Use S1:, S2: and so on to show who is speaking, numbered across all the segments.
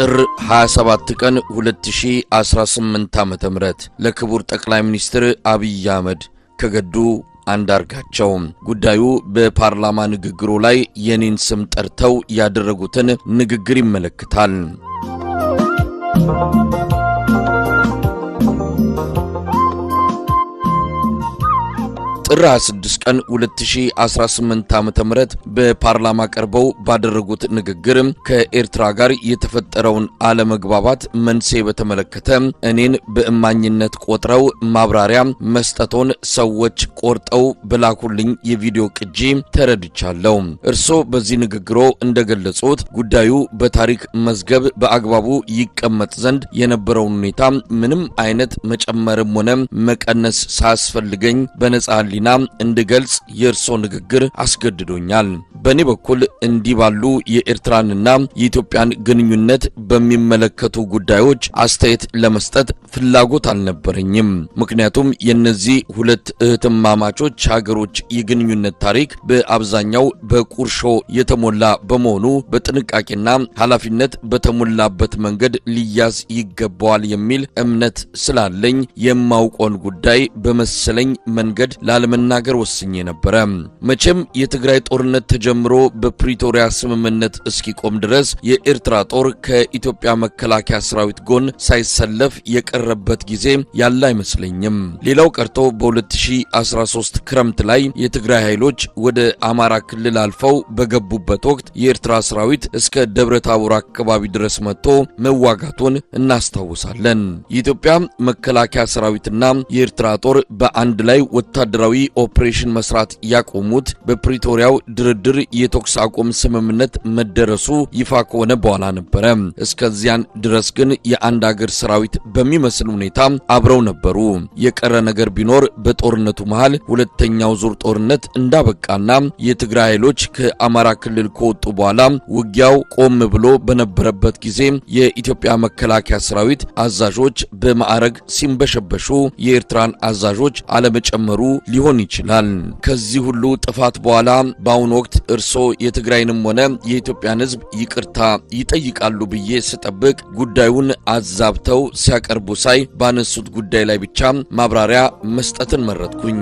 S1: ጥር 27 ቀን 2018 ዓ.ም ለክቡር ጠቅላይ ሚኒስትር አብይ አህመድ ከገዱ አንዳርጋቸው ጉዳዩ በፓርላማ ንግግሩ ላይ የኔን ስም ጠርተው ያደረጉትን ንግግር ይመለከታል። ጥር 26 ቀን 2018 ዓ.ም በፓርላማ ቀርበው ባደረጉት ንግግር ከኤርትራ ጋር የተፈጠረውን አለመግባባት መንስኤ በተመለከተ እኔን በእማኝነት ቆጥረው ማብራሪያ መስጠቶን ሰዎች ቆርጠው በላኩልኝ የቪዲዮ ቅጂ ተረድቻለሁ። እርሶ በዚህ ንግግሮ እንደገለጹት ጉዳዩ በታሪክ መዝገብ በአግባቡ ይቀመጥ ዘንድ የነበረውን ሁኔታ ምንም አይነት መጨመርም ሆነ መቀነስ ሳያስፈልገኝ በነጻ እንድገልጽ የእርሶ ንግግር አስገድዶኛል። በእኔ በኩል እንዲህ ባሉ የኤርትራንና የኢትዮጵያን ግንኙነት በሚመለከቱ ጉዳዮች አስተያየት ለመስጠት ፍላጎት አልነበረኝም። ምክንያቱም የነዚህ ሁለት እህትማማቾች ሀገሮች የግንኙነት ታሪክ በአብዛኛው በቁርሾ የተሞላ በመሆኑ በጥንቃቄና ኃላፊነት በተሞላበት መንገድ ሊያዝ ይገባዋል የሚል እምነት ስላለኝ የማውቀውን ጉዳይ በመሰለኝ መንገድ ለመናገር ወስኜ ነበር። መቼም የትግራይ ጦርነት ተጀምሮ በፕሪቶሪያ ስምምነት እስኪቆም ድረስ የኤርትራ ጦር ከኢትዮጵያ መከላከያ ሰራዊት ጎን ሳይሰለፍ የቀረበት ጊዜ ያለ አይመስለኝም። ሌላው ቀርቶ በ2013 ክረምት ላይ የትግራይ ኃይሎች ወደ አማራ ክልል አልፈው በገቡበት ወቅት የኤርትራ ሰራዊት እስከ ደብረታቦር አካባቢ ድረስ መጥቶ መዋጋቱን እናስታውሳለን። የኢትዮጵያ መከላከያ ሰራዊትና የኤርትራ ጦር በአንድ ላይ ወታደራዊ ኦፕሬሽን መስራት ያቆሙት በፕሪቶሪያው ድርድር የተኩስ አቁም ስምምነት መደረሱ ይፋ ከሆነ በኋላ ነበር። እስከዚያን ድረስ ግን የአንድ ሀገር ሰራዊት በሚመስል ሁኔታ አብረው ነበሩ። የቀረ ነገር ቢኖር በጦርነቱ መሃል ሁለተኛው ዙር ጦርነት እንዳበቃና የትግራይ ኃይሎች ከአማራ ክልል ከወጡ በኋላ ውጊያው ቆም ብሎ በነበረበት ጊዜ የኢትዮጵያ መከላከያ ሰራዊት አዛዦች በማዕረግ ሲንበሸበሹ የኤርትራን አዛዦች አለመጨመሩ ሊሆን ይችላል። ከዚህ ሁሉ ጥፋት በኋላ በአሁኑ ወቅት እርሶ የትግራይንም ሆነ የኢትዮጵያን ሕዝብ ይቅርታ ይጠይቃሉ ብዬ ስጠብቅ ጉዳዩን አዛብተው ሲያቀርቡ ሳይ ባነሱት ጉዳይ ላይ ብቻ ማብራሪያ መስጠትን መረጥኩኝ።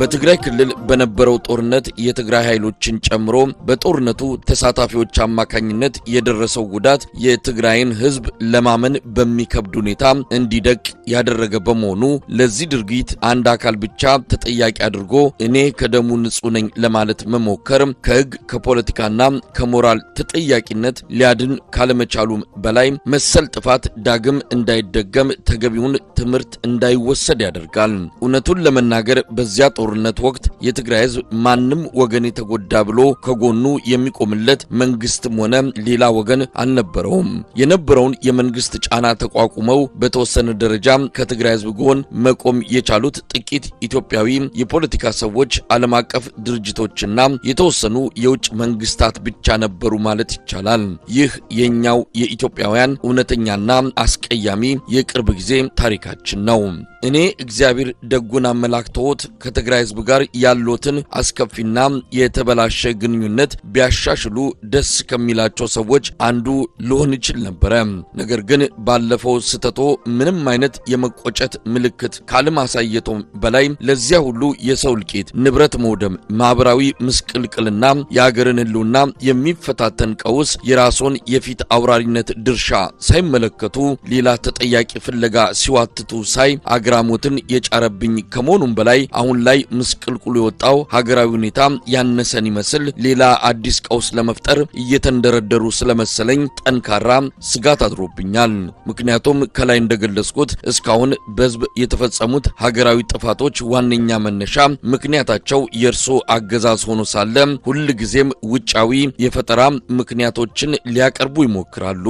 S1: በትግራይ ክልል በነበረው ጦርነት የትግራይ ኃይሎችን ጨምሮ በጦርነቱ ተሳታፊዎች አማካኝነት የደረሰው ጉዳት የትግራይን ሕዝብ ለማመን በሚከብድ ሁኔታ እንዲደቅ ያደረገ በመሆኑ ለዚህ ድርጊት አንድ አካል ብቻ ተጠያቂ አድርጎ እኔ ከደሙ ንጹህ ነኝ ለማለት መሞከር ከሕግ ከፖለቲካና ከሞራል ተጠያቂነት ሊያድን ካለመቻሉ በላይ መሰል ጥፋት ዳግም እንዳይደገም ተገቢውን ትምህርት እንዳይወሰድ ያደርጋል። እውነቱን ለመናገር በዚያ ጦርነት ወቅት የትግራይ ሕዝብ ማንም ወገን የተጎዳ ብሎ ከጎኑ የሚቆምለት መንግስትም ሆነ ሌላ ወገን አልነበረውም። የነበረውን የመንግስት ጫና ተቋቁመው በተወሰነ ደረጃ ከትግራይ ሕዝብ ጎን መቆም የቻሉት ጥቂት ኢትዮጵያዊ የፖለቲካ ሰዎች፣ ዓለም አቀፍ ድርጅቶችና የተወሰኑ የውጭ መንግስታት ብቻ ነበሩ ማለት ይቻላል። ይህ የኛው የኢትዮጵያውያን እውነተኛና አስቀያሚ የቅርብ ጊዜ ታሪካችን ነው። እኔ እግዚአብሔር ደጉን አመላክቶት ከትግራይ ሕዝብ ጋር ያሉትን አስከፊና የተበላሸ ግንኙነት ቢያሻሽሉ ደስ ከሚላቸው ሰዎች አንዱ ልሆን ይችል ነበር። ነገር ግን ባለፈው ስተቶ ምንም አይነት የመቆጨት ምልክት ካልማሳየቱ በላይ ለዚያ ሁሉ የሰው ልቂት፣ ንብረት መውደም፣ ማህበራዊ ምስቅልቅልና የሀገርን ህልውና የሚፈታተን ቀውስ የራስዎን የፊት አውራሪነት ድርሻ ሳይመለከቱ ሌላ ተጠያቂ ፍለጋ ሲዋትቱ ሳይ አግራሞትን የጫረብኝ ከመሆኑም በላይ አሁን ላይ ምስቅልቁሉ የወጣው ሀገራዊ ሁኔታ ያነሰን ይመስል ሌላ አዲስ ቀውስ ለመፍጠር እየተንደረደሩ ስለመሰለኝ ጠንካራ ስጋት አድሮብኛል። ምክንያቱም ከላይ እንደገለጽኩት እስካሁን በህዝብ የተፈጸሙት ሀገራዊ ጥፋቶች ዋነኛ መነሻ ምክንያታቸው የእርሶ አገዛዝ ሆኖ ሳለ ሁሉ ጊዜም ውጫዊ የፈጠራ ምክንያቶችን ሊያቀርቡ ይሞክራሉ።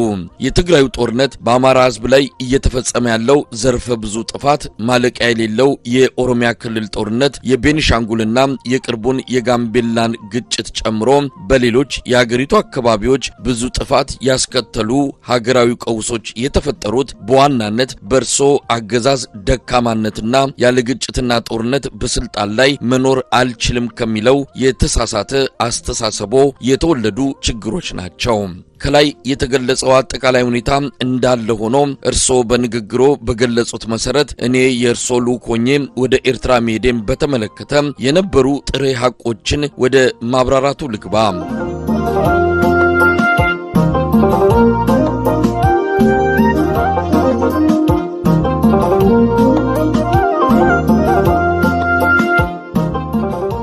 S1: የትግራዩ ጦርነት በአማራ ህዝብ ላይ እየተፈጸመ ያለው ዘርፈ ብዙ ጥፋት ማለቂያ የሌለው የኦሮሚያ ክልል ጦርነት የቤኒሻንጉልና የቅርቡን የጋምቤላን ግጭት ጨምሮ በሌሎች የሀገሪቱ አካባቢዎች ብዙ ጥፋት ያስከተሉ ሀገራዊ ቀውሶች የተፈጠሩት በዋናነት በርሶ አገዛዝ ደካማነትና ያለ ግጭትና ጦርነት በስልጣን ላይ መኖር አልችልም ከሚለው የተሳሳተ አስተሳሰቦ የተወለዱ ችግሮች ናቸው። ከላይ የተገለጸው አጠቃላይ ሁኔታ እንዳለ ሆኖ እርሶ በንግግሮ በገለጹት መሰረት እኔ የእርሶ ልዑክ ሆኜ ወደ ኤርትራ መሄዴን በተመለከተ የነበሩ ጥሬ ሐቆችን ወደ ማብራራቱ ልግባ።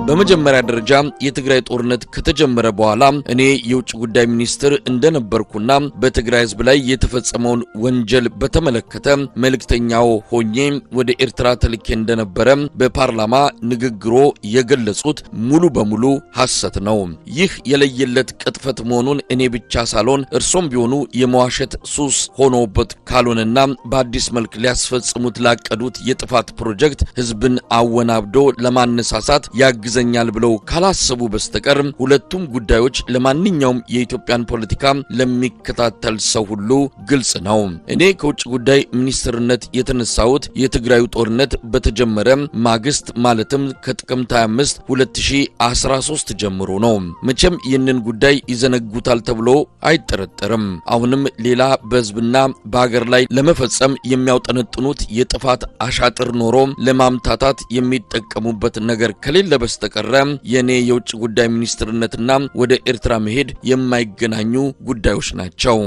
S1: በመጀመሪያ ደረጃ የትግራይ ጦርነት ከተጀመረ በኋላ እኔ የውጭ ጉዳይ ሚኒስትር እንደነበርኩና በትግራይ ህዝብ ላይ የተፈጸመውን ወንጀል በተመለከተ መልእክተኛው ሆኜ ወደ ኤርትራ ተልኬ እንደነበረ በፓርላማ ንግግሮ የገለጹት ሙሉ በሙሉ ሐሰት ነው። ይህ የለየለት ቅጥፈት መሆኑን እኔ ብቻ ሳልሆን እርሶም ቢሆኑ የመዋሸት ሱስ ሆኖበት ካልሆነና በአዲስ መልክ ሊያስፈጽሙት ላቀዱት የጥፋት ፕሮጀክት ህዝብን አወናብዶ ለማነሳሳት ያግዘኛል ብለው ካላሰቡ በስተቀር ሁለቱም ጉዳዮች ለማንኛውም የኢትዮጵያን ፖለቲካ ለሚከታተል ሰው ሁሉ ግልጽ ነው። እኔ ከውጭ ጉዳይ ሚኒስትርነት የተነሳሁት የትግራዩ ጦርነት በተጀመረ ማግስት ማለትም ከጥቅምት 25 2013 ጀምሮ ነው። መቼም ይህንን ጉዳይ ይዘነጉታል ተብሎ አይጠረጠርም። አሁንም ሌላ በህዝብና በሀገር ላይ ለመፈጸም የሚያውጠነጥኑት የጥፋት አሻጥር ኖሮ ለማምታታት የሚጠቀሙበት ነገር ከሌለ በስተቀር የኔ የውጭ ጉዳይ ሚኒስትርነትና ወደ ኤርትራ መሄድ የማይገናኙ ጉዳዮች ናቸው።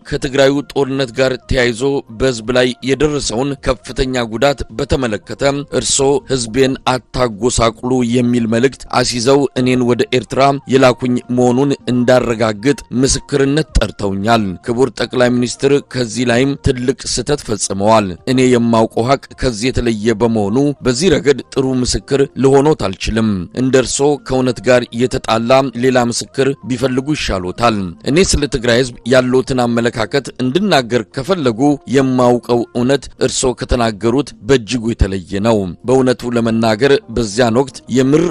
S1: ከትግራዩ ጦርነት ጋር ተያይዞ በህዝብ ላይ የደረሰውን ከፍተኛ ጉዳት በተመለከተ እርሶ ህዝቤን አታጎሳቁሉ የሚል መልእክት አሲዘው እኔን ወደ ኤርትራ የላኩኝ መሆኑን እንዳረጋግጥ ምስክርነት ጠርተውኛል። ክቡር ጠቅላይ ሚኒስትር ከዚህ ላይም ትልቅ ስህተት ፈጽመዋል። እኔ የማውቀው ሀቅ ከዚህ የተለየ በመሆኑ በዚህ ረገድ ጥሩ ምስክር ልሆኖት አልችልም። እንደርሶ ከእውነት ጋር የተጣላ ሌላ ምስክር ቢፈልጉ ይሻሎታል። እኔ ስለ ትግራይ ህዝብ ያለውትን አመለካከት እንድናገር ከፈለጉ የማውቀው እውነት እርሶ ከተናገሩት በእጅጉ የተለየ ነው። በእውነቱ ለመናገር በዚያን ወቅት የምር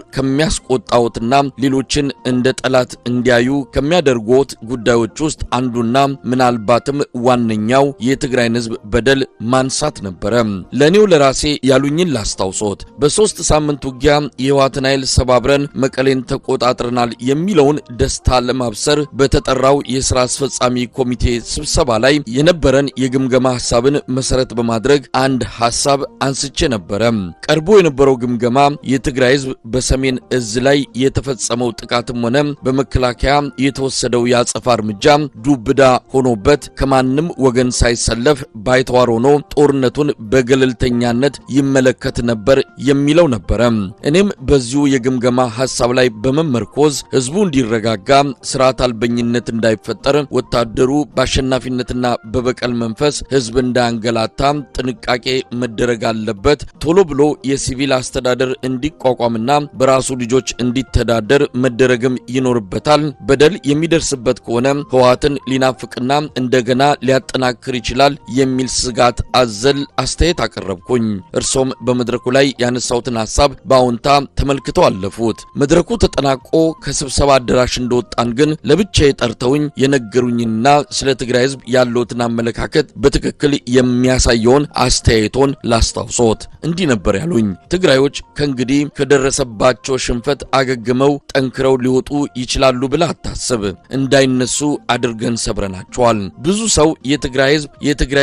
S1: ከሚያስቆጣውትና ሌሎችን እንደ ጠላት እንዲያዩ ከሚያደርጉት ጉዳዮች ውስጥ አንዱና ምናልባትም ዋነኛው የትግራይን ህዝብ በደል ማንሳት ነበረ። ለኔው ለራሴ ያሉኝን ላስታውሶት። በ3 ሳምንት ውጊያ የህወሓትን ኃይል ሰባብረን መቀሌን ተቆጣጥረናል የሚለውን ደስታ ለማብሰር በተጠራው የሥራ አስፈጻሚ ኮሚቴ ስብሰባ ላይ የነበረን የግምገማ ሐሳብን መሰረት በማድረግ አንድ ሐሳብ አንስቼ ነበረ። ቀርቦ የነበረው ግምገማ የትግራይ ህዝብ በሰሜን እዝ ላይ የተፈጸመው ጥቃትም ሆነ በመከላከያ የተወሰደው ያጸፋ እርምጃ ዱብዳ ሆኖበት ከማንም ወገን ሳይሰለፍ ባይተዋር ሆኖ ጦርነቱን በገለልተኛነት ይመለከት ነበር የሚለው ነበረ። እኔም በዚሁ የግምገማ ሐሳብ ላይ በመመርኮዝ ህዝቡ እንዲረጋጋ፣ ስርዓት አልበኝነት እንዳይፈጠር፣ ወታደሩ በአሸናፊነትና በበቀል መንፈስ ህዝብ እንዳንገላታ ጥንቃቄ መደረግ አለበት፣ ቶሎ ብሎ የሲቪል አስተዳደር እንዲቋቋምና በራሱ ልጆች እንዲተዳደር መደረግም ይኖርበታል። በደል የሚደርስበት ከሆነ ህወሓትን ሊናፍቅና እንደገና ሊያጠናክር ይችላል የሚል ስጋት አዘል አስተያየት አቀረብኩኝ። እርሶም በመድረኩ ላይ ያነሳውትን ሐሳብ በአዎንታ ተመልክተው አለፉት። መድረኩ ተጠናቆ ከስብሰባ አዳራሽ እንደወጣን ግን ለብቻዬ ጠርተውኝ የነገሩኝና ስለ ትግራይ ህዝብ ያለውትን አመለካከት በትክክል የሚያሳየውን አስተያየቶን ላስታውሶት። እንዲህ ነበር ያሉኝ። ትግራዮች ከእንግዲህ ከደረሰባቸው ሽንፈት አገግመው ጠንክረው ሊወጡ ይችላሉ ብለህ አታስብ። እንዳይነሱ አድርገን ሰብረናቸዋል። ብዙ ሰው የትግራይ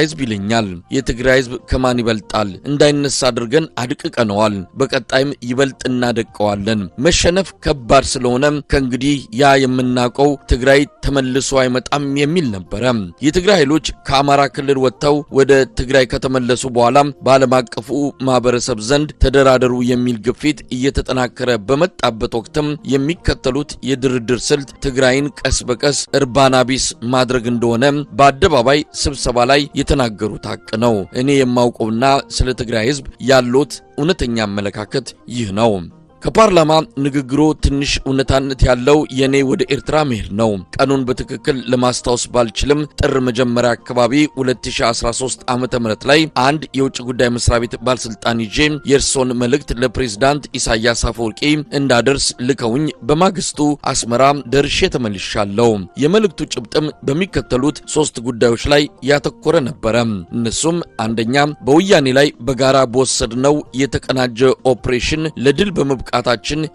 S1: ህዝብ ይለኛል። የትግራይ ህዝብ ከማን ይበልጣል? እንዳይነሳ አድርገን አድቅቀነዋል። በቀጣይም ይበልጥ እናደቀዋለን። መሸነፍ ከባድ ስለሆነ ከእንግዲህ ያ የምናውቀው ትግራይ ተመልሶ አይመጣም የሚል ነበረ። የትግራይ ኃይሎች ከአማራ ክልል ወጥተው ወደ ትግራይ ከተመለሱ በኋላ በዓለም አቀፉ ማህበረሰብ ዘንድ ተደራደሩ የሚል ግፊት እየተጠናከረ በመጣበት ወቅትም የሚከተሉት የድርድር ስልት ትግራይን ቀስ በቀስ እርባና ቢስ ማድረግ እንደሆነ በአደባባይ ስብሰባ ላይ የተናገሩት ሀቅ ነው። እኔ የማውቀውና ስለ ትግራይ ህዝብ ያሉት እውነተኛ አመለካከት ይህ ነው። ከፓርላማ ንግግሩ ትንሽ እውነታነት ያለው የኔ ወደ ኤርትራ መሄድ ነው። ቀኑን በትክክል ለማስታወስ ባልችልም ጥር መጀመሪያ አካባቢ 2013 ዓመተ ምህረት ላይ አንድ የውጭ ጉዳይ መስሪያ ቤት ባለስልጣን ይዤ የእርሶን መልእክት ለፕሬዝዳንት ኢሳያስ አፈወርቂ እንዳደርስ ልከውኝ በማግስቱ አስመራ ደርሼ ተመልሻለሁ። የመልእክቱ ጭብጥም በሚከተሉት 3 ጉዳዮች ላይ ያተኮረ ነበር። እነሱም አንደኛ በወያኔ ላይ በጋራ በወሰድነው የተቀናጀ ኦፕሬሽን ለድል በመብቃታችን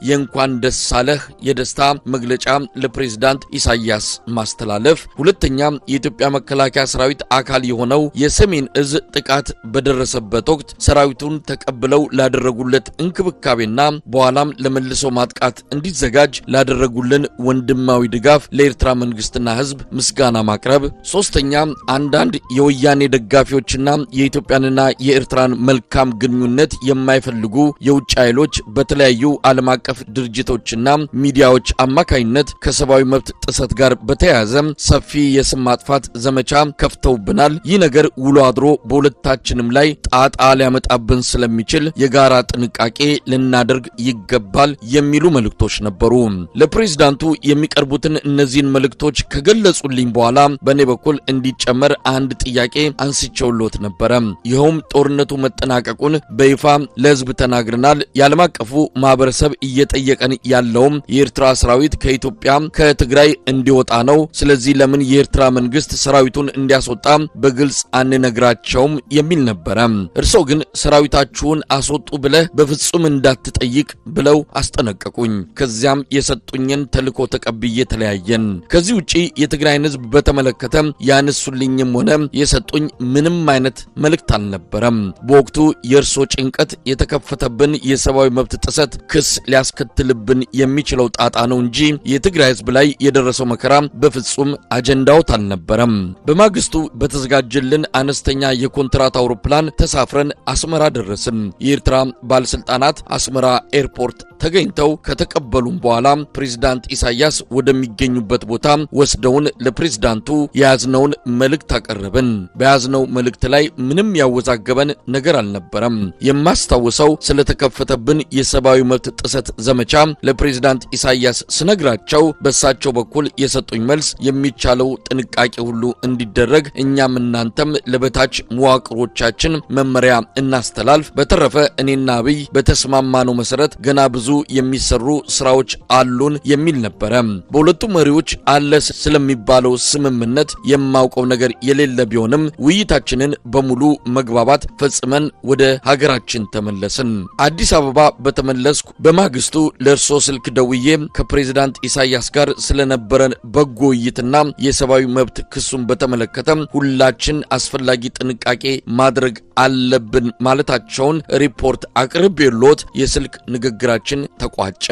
S1: የእንኳን ደስ አለህ የደስታ መግለጫ ለፕሬዝዳንት ኢሳያስ ማስተላለፍ፣ ሁለተኛ የኢትዮጵያ መከላከያ ሰራዊት አካል የሆነው የሰሜን እዝ ጥቃት በደረሰበት ወቅት ሰራዊቱን ተቀብለው ላደረጉለት እንክብካቤና በኋላም ለመልሶ ማጥቃት እንዲዘጋጅ ላደረጉልን ወንድማዊ ድጋፍ ለኤርትራ መንግስትና ህዝብ ምስጋና ማቅረብ፣ ሶስተኛ አንዳንድ የወያኔ ደጋፊዎችና የኢትዮጵያንና የኤርትራን መልካም ግንኙነት የማይፈልጉ የውጭ ኃይሎች በተለያዩ ዓለም አቀፍ ድርጅቶችና ሚዲያዎች አማካይነት ከሰብአዊ መብት ጥሰት ጋር በተያያዘ ሰፊ የስም ማጥፋት ዘመቻ ከፍተውብናል። ይህ ነገር ውሎ አድሮ በሁለታችንም ላይ ጣጣ ሊያመጣብን ስለሚችል የጋራ ጥንቃቄ ልናደርግ ይገባል የሚሉ መልእክቶች ነበሩ። ለፕሬዝዳንቱ የሚቀርቡትን እነዚህን መልእክቶች ከገለጹልኝ በኋላ በኔ በኩል እንዲጨመር አንድ ጥያቄ አንስቼውሎት ነበር። ይኸውም ጦርነቱ መጠናቀቁን በይፋ ለህዝብ ተናግረናል። የዓለም አቀፉ ማህበረሰብ እየጠየቀን ያለውም የኤርትራ ሰራዊት ከኢትዮጵያ ከትግራይ እንዲወጣ ነው። ስለዚህ ለምን የኤርትራ መንግስት ሰራዊቱን እንዲያስወጣ በግልጽ አንነግራቸውም የሚል ነበር። እርሶ ግን ሰራዊታችሁን አስወጡ ብለህ በፍጹም እንዳትጠይቅ ብለው አስጠነቀቁኝ። ከዚያም የሰጡኝን ተልኮ ተቀብዬ ተለያየን። ከዚህ ውጪ የትግራይን ህዝብ በተመለከተ ያነሱልኝም ሆነ የሰጡኝ ምንም አይነት መልእክት አልነበረም። በወቅቱ የእርሶ ጭንቀት የተከፈተብን የሰብአዊ መብት ጥሰት ክስ ሊያስከትልብን የሚችለው ጣጣ ነው እንጂ የትግራይ ህዝብ ላይ የደረሰው መከራ በፍጹም አጀንዳውት አልነበረም። በማግስቱ በተዘጋጀልን አነስተኛ የኮንትራት አውሮፕላን ተሳፍረን አስመራ ደረስን። የኤርትራ ባለስልጣናት አስመራ ኤርፖርት ተገኝተው ከተቀበሉን በኋላ ፕሬዝዳንት ኢሳያስ ወደሚገኙበት ቦታ ወስደውን ለፕሬዝዳንቱ የያዝነውን መልእክት አቀረብን። በያዝነው መልእክት ላይ ምንም ያወዛገበን ነገር አልነበረም። የማስታውሰው ስለተከፈተብን የሰብአዊ መብት ጥሰት ዘመቻ ለፕሬዝዳንት ኢሳያስ ስነግራቸው በሳቸው በኩል የሰጡኝ መልስ የሚቻለው ጥንቃቄ ሁሉ እንዲደረግ እኛም እናንተም ለበታች መዋቅሮቻችን መመሪያ እናስተላልፍ፣ በተረፈ እኔና አብይ በተስማማነው መሰረት ገና ብዙ የሚሰሩ ስራዎች አሉን የሚል ነበር። በሁለቱ መሪዎች አለ ስለሚባለው ስምምነት የማውቀው ነገር የሌለ ቢሆንም ውይይታችንን በሙሉ መግባባት ፈጽመን ወደ ሀገራችን ተመለስን። አዲስ አበባ በተመለስኩ በማግስቱ ለእርሶ ስልክ ደውዬ ከፕሬዝዳንት ኢሳያስ ጋር ስለነበረን በጎ ውይይትና የሰብአዊ መብት ክሱን በተመለከተ ሁላችን አስፈላጊ ጥንቃቄ ማድረግ አለብን ማለታቸውን ሪፖርት አቅርቤሎት የስልክ ንግግራችን ተቋጨ።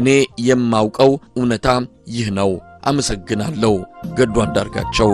S1: እኔ የማውቀው እውነታ ይህ ነው። አመሰግናለሁ። ገዱ አንዳርጋቸው።